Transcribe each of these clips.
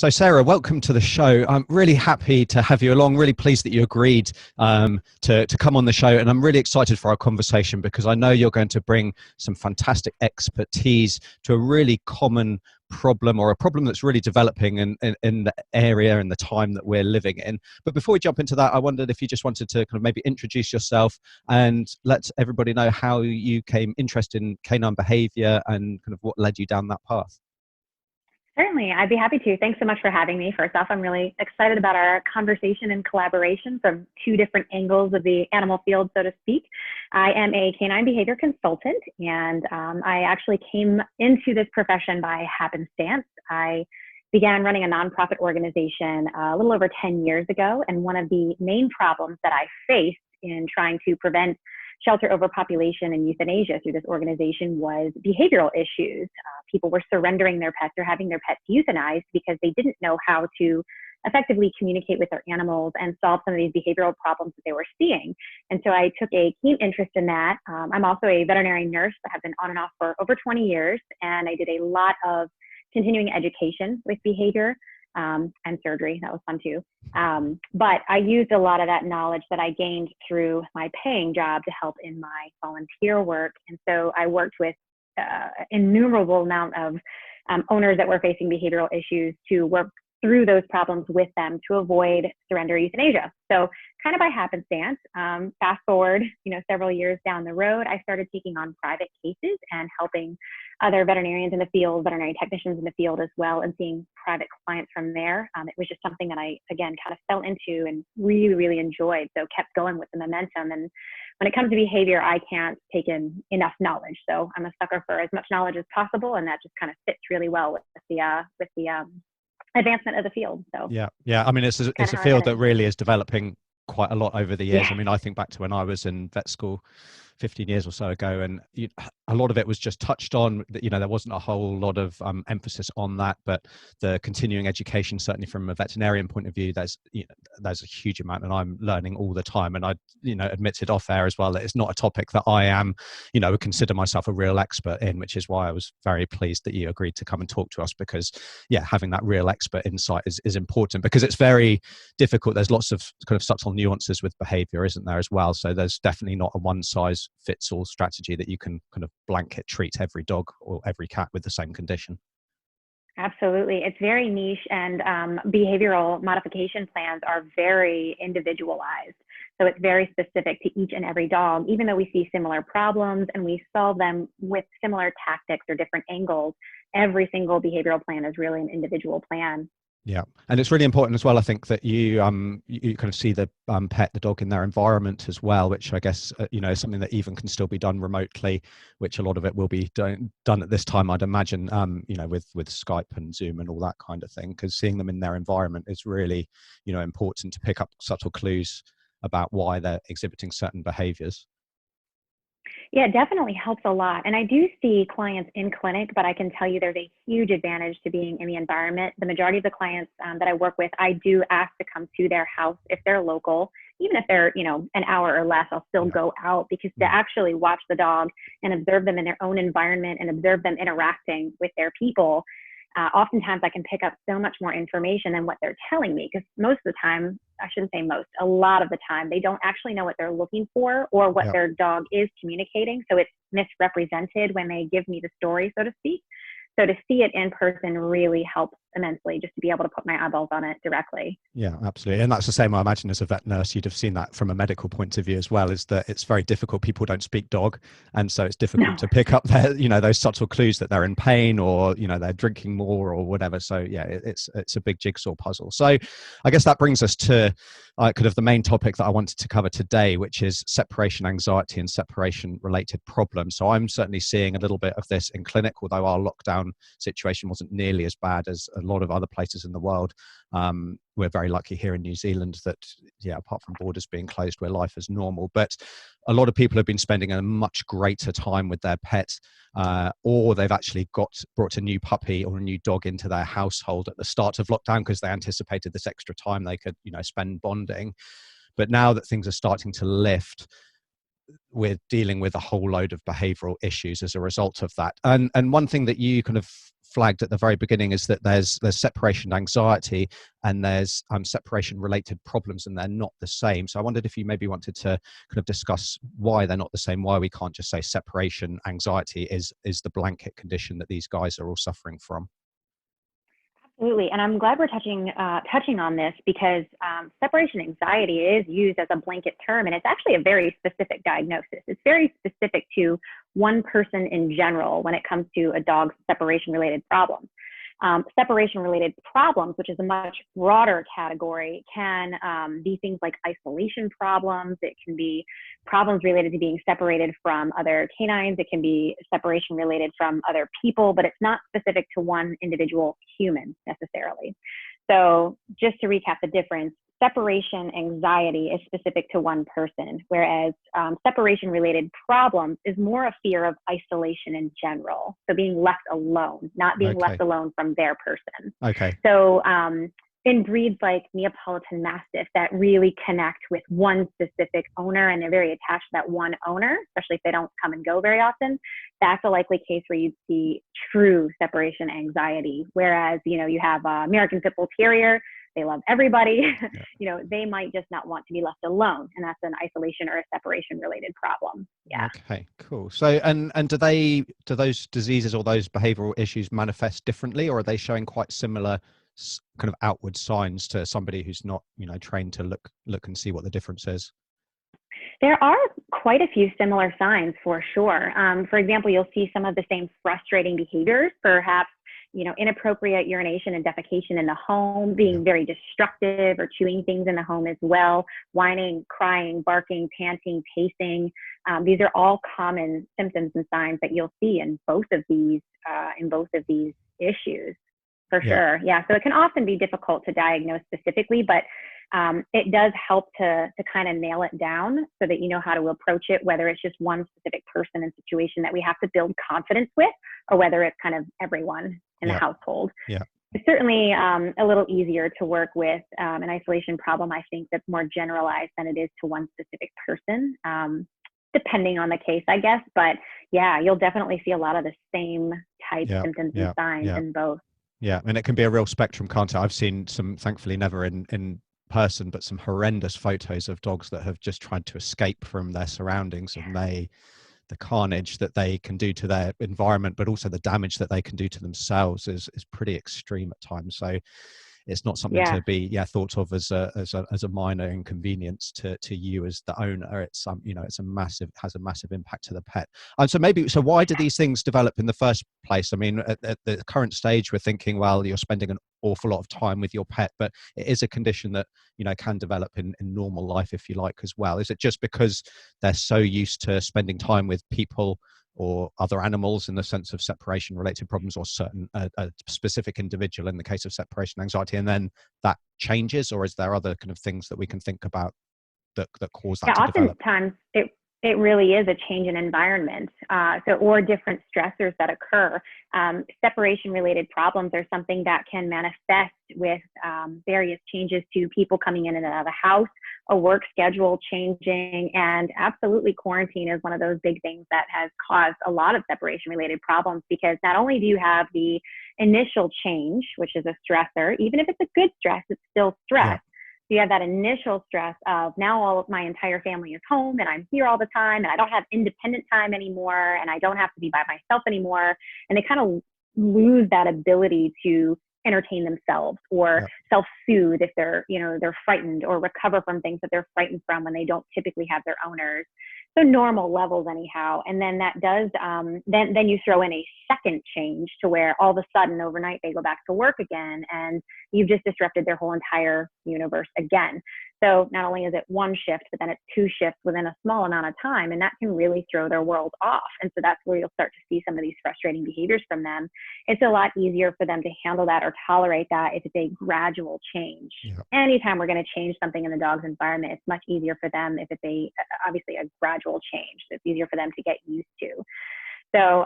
So Sarah, welcome to the show. I'm really happy to have you along, really pleased that you agreed to come on the show. And I'm really excited for our conversation because I know you're going to bring some fantastic expertise to a really common problem, or a problem that's really developing in the area and the time that we're living in. But before we jump into that, I wondered if you just wanted to kind of maybe introduce yourself and let everybody know how you came interested in canine behavior and kind of what led you down that path. Certainly, I'd be happy to. Thanks so much for having me. First off, I'm really excited about our conversation and collaboration from two different angles of the animal field, so to speak. I am a canine behavior consultant, and I actually came into this profession by happenstance. I began running a nonprofit organization a little over 10 years ago, and one of the main problems that I faced in trying to prevent shelter overpopulation and euthanasia through this organization was behavioral issues. People were surrendering their pets or having their pets euthanized because they didn't know how to effectively communicate with their animals and solve some of these behavioral problems that they were seeing. And so I took a keen interest in that. I'm also a veterinary nurse that have been on and off for over 20 years, and I did a lot of continuing education with behavior and surgery. That was fun too. But I used a lot of that knowledge that I gained through my paying job to help in my volunteer work. And so I worked with innumerable amount of owners that were facing behavioral issues to work through those problems with them to avoid surrender euthanasia. So kind of by happenstance, fast forward, several years down the road, I started taking on private cases and helping other veterinarians in the field, veterinary technicians in the field as well, and seeing private clients from there. It was just something that I, again, kind of fell into and really, really enjoyed. So kept going with the momentum. And when it comes to behavior, I can't take in enough knowledge. So I'm a sucker for as much knowledge as possible. And that just kind of fits really well with the advancement of the field. So yeah. I mean, it's a field that really is developing quite a lot over the years. I mean, I think back to when I was in vet school 15 years or so ago, and a lot of it was just touched on. There wasn't a whole lot of emphasis on that, but the continuing education, certainly from a veterinarian point of view, there's a huge amount, and I'm learning all the time. And I admitted off air as well that it's not a topic that I am would consider myself a real expert in, which is why I was very pleased that you agreed to come and talk to us, because having that real expert insight is important, because it's very difficult. There's lots of kind of subtle nuances with behavior, isn't there, as well? So there's definitely not a one size fits all strategy that you can kind of blanket treat every dog or every cat with the same condition. Absolutely. It's very niche, and behavioral modification plans are very individualized. So it's very specific to each and every dog, even though we see similar problems and we solve them with similar tactics or different angles. Every single behavioral plan is really an individual plan. Yeah, and it's really important as well, I think, that you kind of see the the dog in their environment as well, which I guess is something that even can still be done remotely, which a lot of it will be done at this time, I'd imagine, with Skype and Zoom and all that kind of thing, because seeing them in their environment is really important to pick up subtle clues about why they're exhibiting certain behaviors. Yeah, it definitely helps a lot. And I do see clients in clinic, but I can tell you there's a huge advantage to being in the environment. The majority of the clients that I work with, I do ask to come to their house if they're local. Even if they're, an hour or less, I'll still go out, because to actually watch the dog and observe them in their own environment and observe them interacting with their people, oftentimes I can pick up so much more information than what they're telling me, because most of the time, I shouldn't say most, a lot of the time, they don't actually know what they're looking for or what their dog is communicating. So it's misrepresented when they give me the story, so to speak. So to see it in person really helps immensely, just to be able to put my eyeballs on it directly. Yeah, absolutely. And that's the same, I imagine, as a vet nurse, you'd have seen that from a medical point of view as well, is that it's very difficult. People don't speak dog. And so it's difficult to pick up their, those subtle clues that they're in pain, or, they're drinking more or whatever. So yeah, it's a big jigsaw puzzle. So I guess that brings us to kind of the main topic that I wanted to cover today, which is separation anxiety and separation related problems. So I'm certainly seeing a little bit of this in clinic, although our lockdown situation wasn't nearly as bad as a lot of other places in the world. We're very lucky here in New Zealand that, apart from borders being closed, where life is normal. But a lot of people have been spending a much greater time with their pets, or they've actually brought a new puppy or a new dog into their household at the start of lockdown because they anticipated this extra time they could, spend bonding. But now that things are starting to lift, we're dealing with a whole load of behavioral issues as a result of that. And one thing that you kind of flagged at the very beginning is that there's separation anxiety and there's separation related problems, and they're not the same. So I wondered if you maybe wanted to kind of discuss why they're not the same, why we can't just say separation anxiety is the blanket condition that these guys are all suffering from. Absolutely, and I'm glad we're touching on this because separation anxiety is used as a blanket term, and it's actually a very specific diagnosis. It's very specific to one person in general when it comes to a dog's separation-related problems. Separation-related problems, which is a much broader category, can be things like isolation problems. It can be problems related to being separated from other canines. It can be separation related from other people, but it's not specific to one individual human necessarily. So just to recap the difference, separation anxiety is specific to one person, whereas separation related problems is more a fear of isolation in general. So being left alone, not being left alone from their person. Okay. So in breeds like Neapolitan Mastiff that really connect with one specific owner and they're very attached to that one owner, especially if they don't come and go very often, that's a likely case where you'd see true separation anxiety. Whereas, you have American Pit Bull Terrier, they love everybody. Yeah. They might just not want to be left alone, and that's an isolation or a separation related problem. Yeah. Okay, cool. So, and do those diseases or those behavioral issues manifest differently, or are they showing quite similar kind of outward signs to somebody who's not, trained to look and see what the difference is? There are quite a few similar signs for sure. For example, you'll see some of the same frustrating behaviors, perhaps inappropriate urination and defecation in the home, being very destructive or chewing things in the home as well, whining, crying, barking, panting, pacing. These are all common symptoms and signs that you'll see in both of these issues, for sure. Yeah. So it can often be difficult to diagnose specifically, but it does help to kind of nail it down so that you know how to approach it, whether it's just one specific person and situation that we have to build confidence with, or whether it's kind of everyone in the household. Yeah. It's certainly a little easier to work with an isolation problem, I think, that's more generalized than it is to one specific person, depending on the case, I guess. But yeah, you'll definitely see a lot of the same type symptoms and signs in both. Yeah, and it can be a real spectrum, can't it? I've seen some, thankfully never in person, but some horrendous photos of dogs that have just tried to escape from their surroundings, and the carnage that they can do to their environment, but also the damage that they can do to themselves is pretty extreme at times. So it's not something to be thought of as a minor inconvenience to you as the owner. It's it's has a massive impact to the pet. So why do these things develop in the first place? I mean, at the current stage, we're thinking, well, you're spending an awful lot of time with your pet, but it is a condition that can develop in normal life, if you like, as well. Is it just because they're so used to spending time with people or other animals in the sense of separation related problems, or certain a specific individual in the case of separation anxiety, and then that changes? Or is there other kind of things that we can think about that cause that to develop? Oftentimes it really is a change in environment, or different stressors that occur. Separation-related problems are something that can manifest with various changes to people coming in and out of the house, a work schedule changing, and absolutely quarantine is one of those big things that has caused a lot of separation-related problems, because not only do you have the initial change, which is a stressor, even if it's a good stress, it's still stress. Yeah. So you have that initial stress of now all of my entire family is home and I'm here all the time and I don't have independent time anymore and I don't have to be by myself anymore. And they kind of lose that ability to entertain themselves or self-soothe if they're frightened, or recover from things that they're frightened from when they don't typically have their owners. So normal levels anyhow. And then that does, then you throw in a second change to where all of a sudden overnight they go back to work again and you've just disrupted their whole entire universe again. So not only is it one shift, but then it's two shifts within a small amount of time, and that can really throw their world off. And so that's where you'll start to see some of these frustrating behaviors from them. It's a lot easier for them to handle that or tolerate that if it's a gradual change. Yeah. Anytime we're going to change something in the dog's environment, it's much easier for them if it's obviously a gradual change. It's easier for them to get used to. So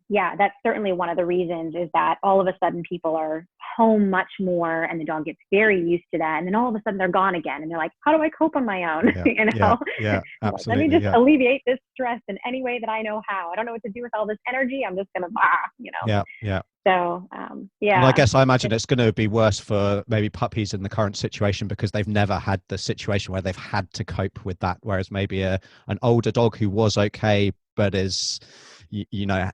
that's certainly one of the reasons, is that all of a sudden people are home much more and the dog gets very used to that. And then all of a sudden they're gone again. And they're like, how do I cope on my own? Yeah, absolutely. Let me just alleviate this stress in any way that I know how. I don't know what to do with all this energy. I'm just going to, Yeah. So And I yeah, guess I imagine it's going to be worse for maybe puppies in the current situation because they've never had the situation where they've had to cope with that. Whereas maybe an older dog who was okay, but is,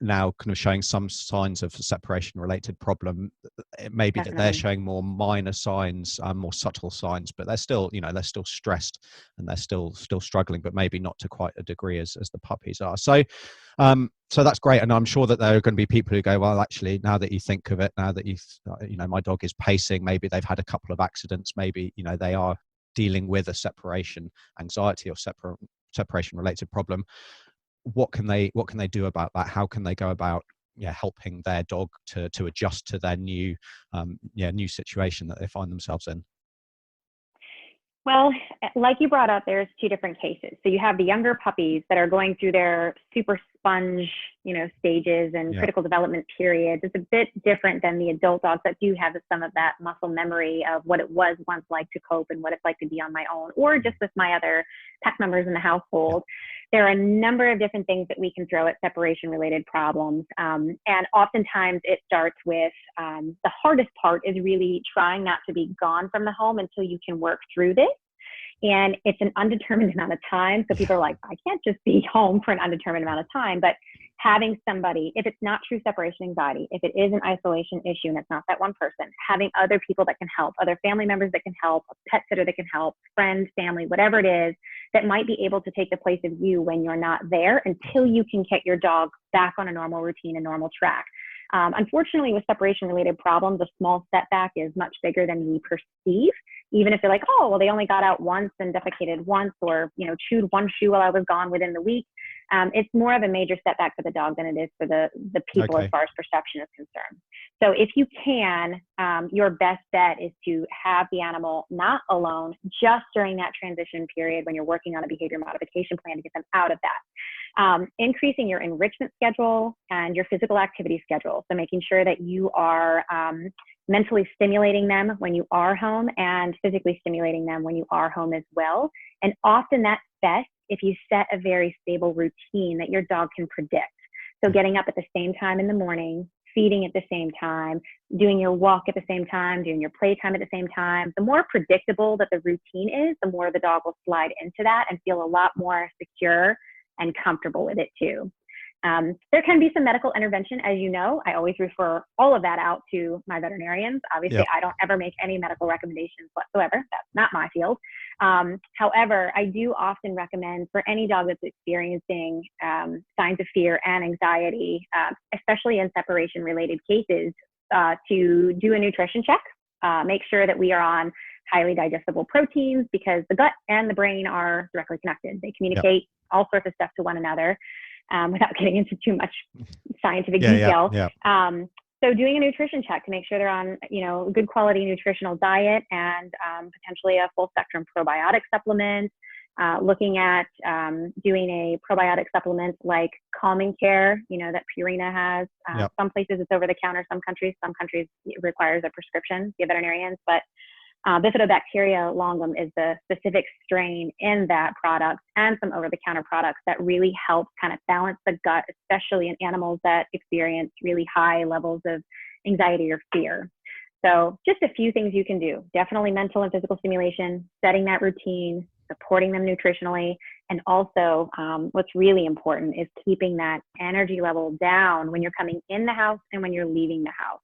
now kind of showing some signs of a separation related problem. It may be that they're definitely. showing more minor signs, more subtle signs, but they're still, they're still stressed and they're still struggling, but maybe not to quite a degree as the puppies are. So that's great, and I'm sure that there are going to be people who go, well, actually, now that you think of it, now that my dog is pacing, maybe they've had a couple of accidents, maybe they are dealing with a separation anxiety or separation related problem. What can they do about that? How can they go about helping their dog to adjust to their new new situation that they find themselves in? Well, like you brought up, there's two different cases. So you have the younger puppies that are going through their super sponge, stages and Yeah. critical development periods. It's a bit different than the adult dogs that do have some of that muscle memory of what it was once like to cope and what it's like to be on my own, or just with my other pet members in the household. There are a number of different things that we can throw at separation related problems. And oftentimes it starts with the hardest part is really trying not to be gone from the home until you can work through this. And it's an undetermined amount of time. So people are like, I can't just be home for an undetermined amount of time. But having somebody, if it's not true separation anxiety, if it is an isolation issue and it's not that one person, having other people that can help, other family members that can help, a pet sitter that can help, friends, family, whatever it is, that might be able to take the place of you when you're not there until you can get your dog back on a normal routine, a normal track. Unfortunately, with separation related problems, a small setback is much bigger than we perceive. Even if they're like, oh, well, they only got out once and defecated once, or, chewed one shoe while I was gone within the week. It's more of a major setback for the dog than it is for the people as far as perception is concerned. So if you can, your best bet is to have the animal not alone just during that transition period when you're working on a behavior modification plan to get them out of that. Increasing your enrichment schedule and your physical activity schedule. So making sure that you are mentally stimulating them when you are home and physically stimulating them when you are home as well. And often that's best if you set a very stable routine that your dog can predict. So getting up at the same time in the morning, feeding at the same time, doing your walk at the same time, doing your playtime at the same time. The more predictable that the routine is, the more the dog will slide into that and feel a lot more secure and comfortable with it too. There can be some medical intervention, as you know. I always refer all of that out to my veterinarians. Obviously, I don't ever make any medical recommendations whatsoever. That's not my field. However, I do often recommend for any dog that's experiencing signs of fear and anxiety, especially in separation-related cases, to do a nutrition check. Make sure that we are on highly digestible proteins because the gut and the brain are directly connected. They communicate all sorts of stuff to one another. Without getting into too much scientific detail. So doing a nutrition check to make sure they're on, good quality nutritional diet and potentially a full spectrum probiotic supplement, looking at doing a probiotic supplement like Calming Care, that Purina has. Some places it's over the counter, some countries it requires a prescription via veterinarians, but Bifidobacteria longum is the specific strain in that product and some over-the-counter products that really help kind of balance the gut, especially in animals that experience really high levels of anxiety or fear. So just a few things you can do. Definitely mental and physical stimulation, setting that routine, supporting them nutritionally, and also what's really important is keeping that energy level down when you're coming in the house and when you're leaving the house.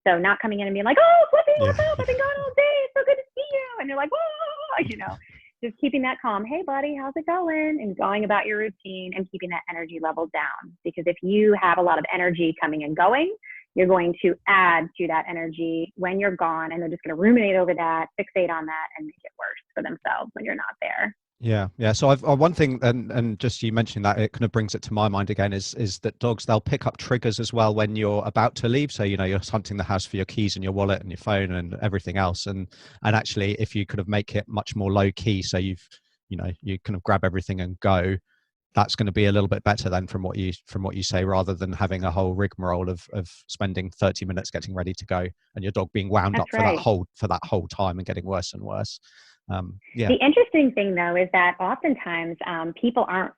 So not coming in and being like, oh, Flippy, what's up? I've been gone all day. It's so good to see you. And you're like, whoa, just keeping that calm. Hey, buddy, how's it going? And going about your routine and keeping that energy level down. Because if you have a lot of energy coming and going, you're going to add to that energy when you're gone. And they're just going to ruminate over that, fixate on that, and make it worse for themselves when you're not there. Yeah. So I've one thing, and just you mentioning that, it kind of brings it to my mind again, is that dogs, they'll pick up triggers as well when you're about to leave. So you're hunting the house for your keys and your wallet and your phone and everything else. And actually, if you could have make it much more low key, so you kind of grab everything and go, that's going to be a little bit better than from what you say, rather than having a whole rigmarole of spending 30 minutes getting ready to go and your dog being wound That's up right. for that whole time and getting worse and worse. The interesting thing, though, is that oftentimes people aren't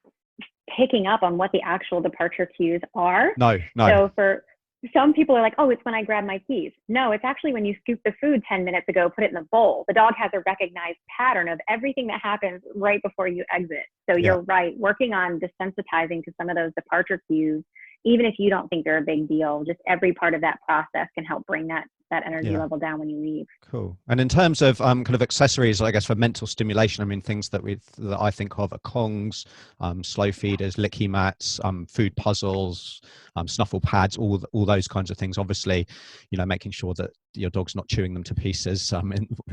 picking up on what the actual departure cues are. No. So some people are like, oh, it's when I grab my keys. No, it's actually when you scoop the food 10 minutes ago, put it in the bowl. The dog has a recognized pattern of everything that happens right before you exit. So Yeah. you're right, working on desensitizing to some of those departure cues, even if you don't think they're a big deal, just every part of that process can help bring that energy Yeah. level down when you leave. Cool. And in terms of kind of accessories, I guess for mental stimulation, I mean things that I think of are Kongs, slow feeders, licky mats, food puzzles, snuffle pads, all those kinds of things. Obviously, making sure that your dog's not chewing them to pieces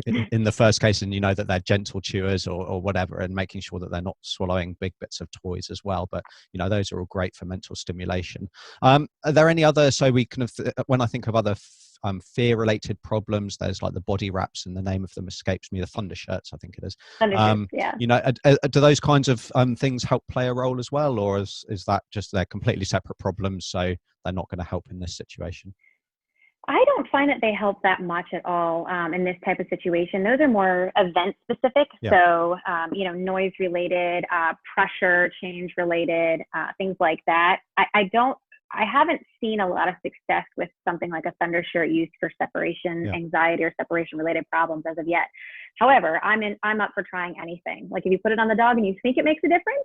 in the first case, and that they're gentle chewers or whatever, and making sure that they're not swallowing big bits of toys as well. But those are all great for mental stimulation. Are there any other? So we kind of when I think of other fear-related problems, there's like the body wraps, and the name of them escapes me. The thunder shirts, I think it is. Yeah. Do those kinds of things help play a role as well, or is that just they're completely separate problems, so they're not going to help in this situation? I don't find that they help that much at all in this type of situation. Those are more event specific. Yeah. So, noise related, pressure change related, things like that. I haven't seen a lot of success with something like a thunder shirt used for separation anxiety or separation related problems as of yet. However, I'm up for trying anything. Like if you put it on the dog and you think it makes a difference,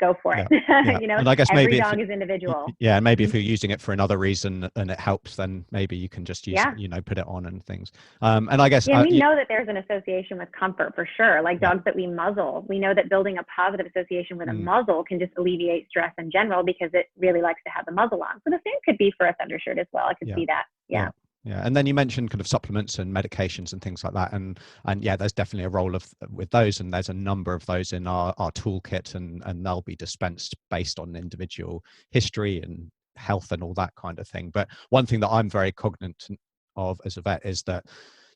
go for it. And I guess every maybe dog is individual. And maybe if you're using it for another reason and it helps, then maybe you can just use it, put it on and things. And I guess we know that there's an association with comfort for sure. Like dogs that we muzzle, we know that building a positive association with a muzzle can just alleviate stress in general because it really likes to have the muzzle on. So the same could be for a thunder shirt as well. I could see that. Yeah. And then you mentioned kind of supplements and medications and things like that, and there's definitely a role with those, and there's a number of those in our toolkit, and they'll be dispensed based on individual history and health and all that kind of thing. But one thing that I'm very cognizant of as a vet is that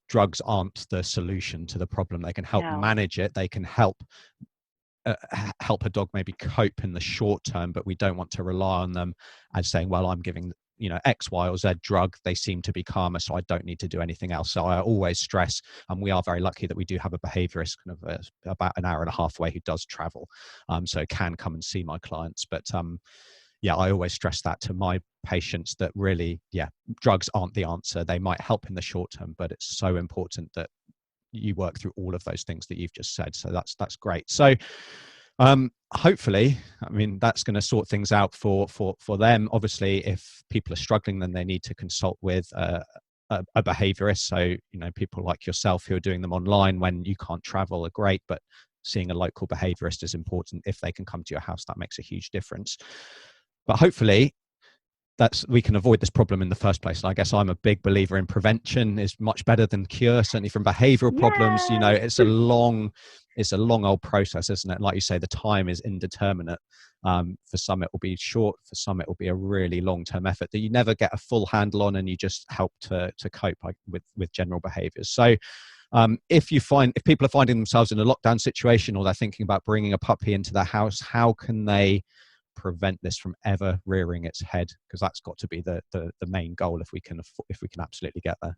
drugs aren't the solution to the problem. They can help manage it. They can help a dog maybe cope in the short term, but we don't want to rely on them as saying, well, I'm giving X, Y, or Z drug, they seem to be calmer, so I don't need to do anything else. So I always stress, and we are very lucky that we do have a behaviorist kind of about an hour and a half away who does travel, so can come and see my clients. But I always stress that to my patients that really, drugs aren't the answer. They might help in the short term, but it's so important that you work through all of those things that you've just said. So that's great. So hopefully, I mean, that's going to sort things out for them. Obviously, if people are struggling, then they need to consult with a behaviorist. So people like yourself who are doing them online when you can't travel are great, but seeing a local behaviorist is important. If they can come to your house, that makes a huge difference. But hopefully we can avoid this problem in the first place. And I guess I'm a big believer in prevention is much better than cure, certainly from behavioral problems. It's a long old process, isn't it? Like you say, the time is indeterminate. For some it will be short, for some it will be a really long-term effort that you never get a full handle on, and you just help to cope with general behaviors. So if people are finding themselves in a lockdown situation, or they're thinking about bringing a puppy into their house, how can they prevent this from ever rearing its head? Because that's got to be the main goal if we can absolutely get there.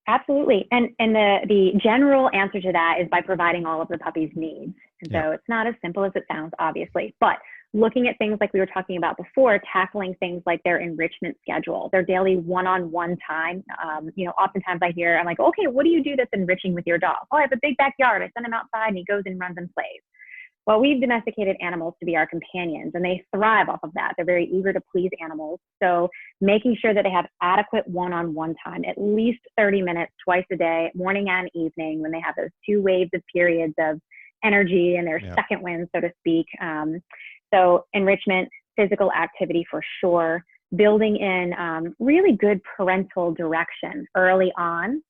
Absolutely. And the general answer to that is by providing all of the puppy's needs. And so it's not as simple as it sounds, obviously, but looking at things like we were talking about before, tackling things like their enrichment schedule, their daily one-on-one time. Oftentimes I'm like, okay, what do you do that's enriching with your dog? Oh, I have a big backyard. I send him outside and he goes and runs and plays. Well, we've domesticated animals to be our companions, and they thrive off of that. They're very eager to please animals. So making sure that they have adequate one-on-one time, at least 30 minutes twice a day, morning and evening, when they have those two waves of periods of energy and their second wind, so to speak. So enrichment, physical activity for sure, building in really good parental direction early on,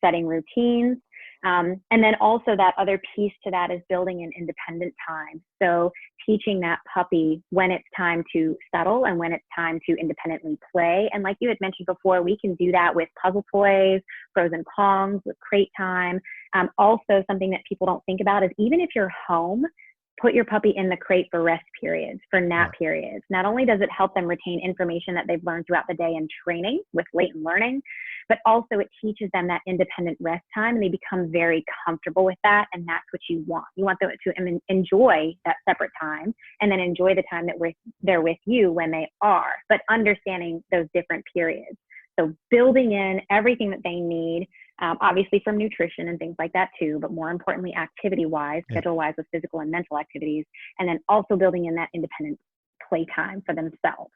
setting routines. And then also that other piece to that is building in independent time. So teaching that puppy when it's time to settle and when it's time to independently play. And like you had mentioned before, we can do that with puzzle toys, frozen Kongs, with crate time. Also something that people don't think about is even if you're home, put your puppy in the crate for rest periods, for nap Yeah. periods. Not only does it help them retain information that they've learned throughout the day in training with latent learning, but also it teaches them that independent rest time, and they become very comfortable with that. And that's what you want. You want them to enjoy that separate time and then enjoy the time that they're with you when they are, but understanding those different periods. So building in everything that they need, obviously from nutrition and things like that too, but more importantly, activity-wise, Yeah. schedule-wise with physical and mental activities, and then also building in that independent playtime for themselves.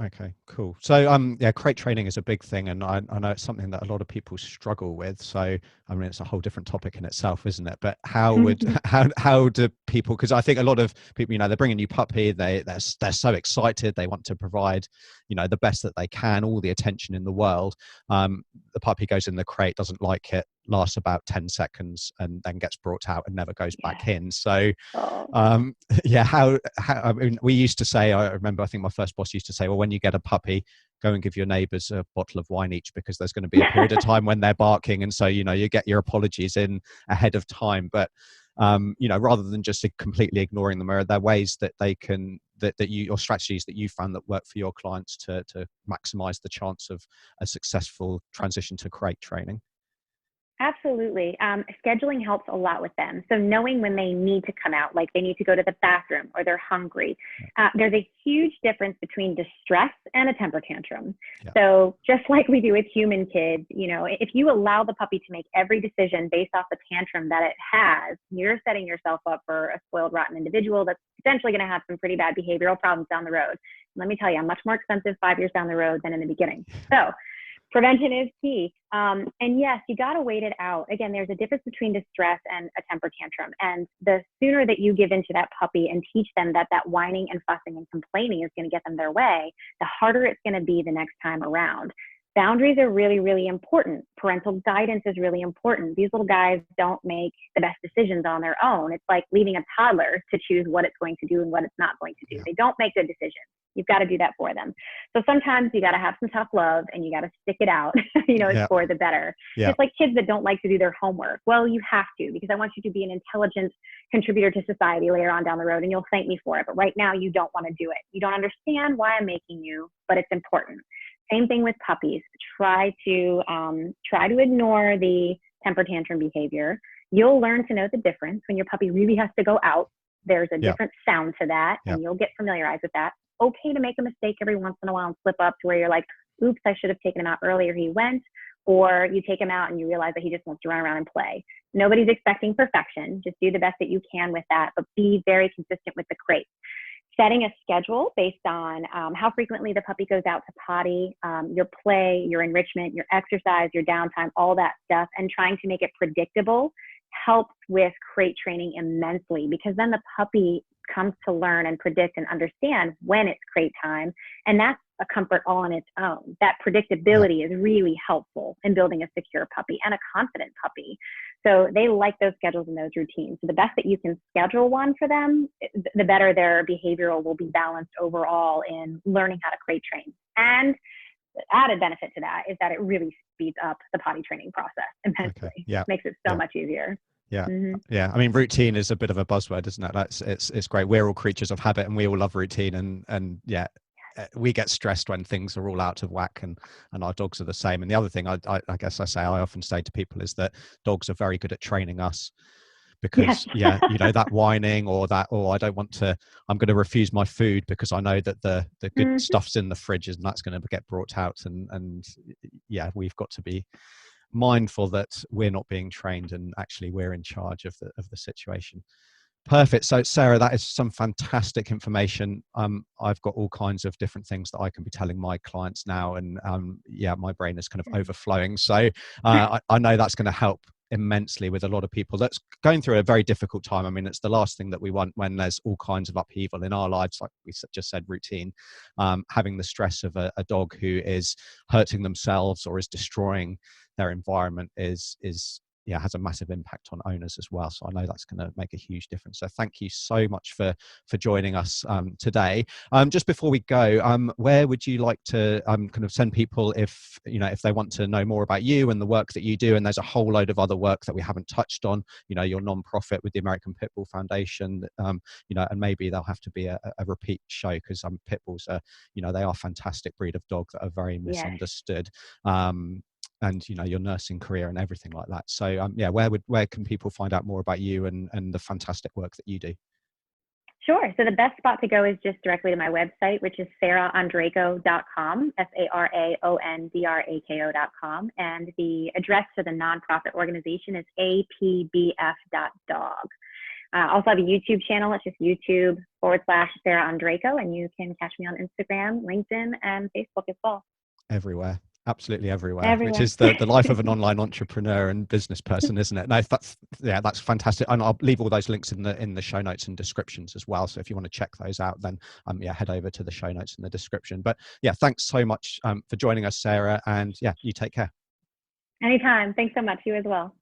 Okay, cool. So yeah, crate training is a big thing, and I know it's something that a lot of people struggle with. So I mean, it's a whole different topic in itself, isn't it? But how would how do people, because I think a lot of people, they bring a new puppy, they're so excited, they want to provide, the best that they can, all the attention in the world. The puppy goes in the crate, doesn't like it, lasts about 10 seconds and then gets brought out and never goes back in. So Oh. yeah, how I mean, we used to say, I remember, I think my first boss used to say, well, when you get a puppy, go and give your neighbors a bottle of wine each, because there's going to be a period of time when they're barking, and so you get your apologies in ahead of time. But rather than just completely ignoring them, are there ways that they can that you, or strategies that you found that work for your clients to maximize the chance of a successful transition to crate training? Absolutely. Scheduling helps a lot with them. So knowing when they need to come out, like they need to go to the bathroom or they're hungry. There's a huge difference between distress and a temper tantrum. Yeah. So just like we do with human kids, if you allow the puppy to make every decision based off the tantrum that it has, you're setting yourself up for a spoiled, rotten individual that's potentially going to have some pretty bad behavioral problems down the road. Let me tell you, I'm much more expensive 5 years down the road than in the beginning. So prevention is key. And yes, you got to wait it out. Again, there's a difference between distress and a temper tantrum. And the sooner that you give into that puppy and teach them that whining and fussing and complaining is going to get them their way, the harder it's going to be the next time around. Boundaries are really, really important. Parental guidance is really important. These little guys don't make the best decisions on their own. It's like leaving a toddler to choose what it's going to do and what it's not going to do. Yeah. They don't make good decisions. You've got to do that for them. So sometimes you got to have some tough love and you got to stick it out, it's for the better. Yeah. It's like kids that don't like to do their homework. Well, you have to, because I want you to be an intelligent contributor to society later on down the road, and you'll thank me for it. But right now you don't want to do it. You don't understand why I'm making you, but it's important. Same thing with puppies. Try to ignore the temper tantrum behavior. You'll learn to know the difference when your puppy really has to go out. There's a different sound to that, and you'll get familiarized with that. Okay to make a mistake every once in a while and slip up to where you're like, oops, I should have taken him out earlier, he went. Or you take him out and you realize that he just wants to run around and play. Nobody's expecting perfection. Just do the best that you can with that, but be very consistent with the crate. Setting a schedule based on how frequently the puppy goes out to potty, your play, your enrichment, your exercise, your downtime, all that stuff, and trying to make it predictable helps with crate training immensely, because then the puppy comes to learn and predict and understand when it's crate time. And that's a comfort all on its own. That predictability is really helpful in building a secure puppy and a confident puppy. So they like those schedules and those routines. So the best that you can schedule one for them, the better their behavioral will be balanced overall in learning how to crate train. And the added benefit to that is that it really speeds up the potty training process immensely. Okay. Yeah. Makes it so much easier. Yeah. Yeah. I mean, routine is a bit of a buzzword, isn't it? It's great. We're all creatures of habit and we all love routine, and yeah, we get stressed when things are all out of whack, and our dogs are the same. And the other thing I guess I often say to people is that dogs are very good at training us, because that whining, or that, I don't want to, I'm going to refuse my food because I know that the good stuff's in the fridge and that's going to get brought out, and we've got to be mindful that we're not being trained and actually we're in charge of the situation. Perfect. So Sarah, that is some fantastic information. I've got all kinds of different things that I can be telling my clients now, and my brain is kind of overflowing. So I know that's going to help immensely with a lot of people that's going through a very difficult time. I mean, it's the last thing that we want when there's all kinds of upheaval in our lives, like we just said, routine. Having the stress of a dog who is hurting themselves or is destroying their environment is yeah, has a massive impact on owners as well. So I know that's going to make a huge difference. So thank you so much for joining us today. Just before we go, where would you like to kind of send people if if they want to know more about you and the work that you do? And there's a whole load of other work that we haven't touched on. Your non-profit with the American Pit Bull Foundation. And maybe there'll have to be a repeat show, because pit bulls are they are a fantastic breed of dog that are very misunderstood. And your nursing career and everything like that. So yeah, where can people find out more about you and the fantastic work that you do? Sure. So the best spot to go is just directly to my website, which is saraondrako.com, SARAONDRAKO.com. And the address for the nonprofit organization is apbf.dog. Also have a YouTube channel. It's just YouTube/Sara Ondrako, and you can catch me on Instagram, LinkedIn, and Facebook as well. Everywhere. Absolutely everywhere, which is the life of an online entrepreneur and business person, isn't it? No, that's fantastic. And I'll leave all those links in the show notes and descriptions as well. So if you want to check those out, then head over to the show notes in the description. But yeah, thanks so much for joining us, Sarah. And yeah, you take care. Anytime. Thanks so much. You as well.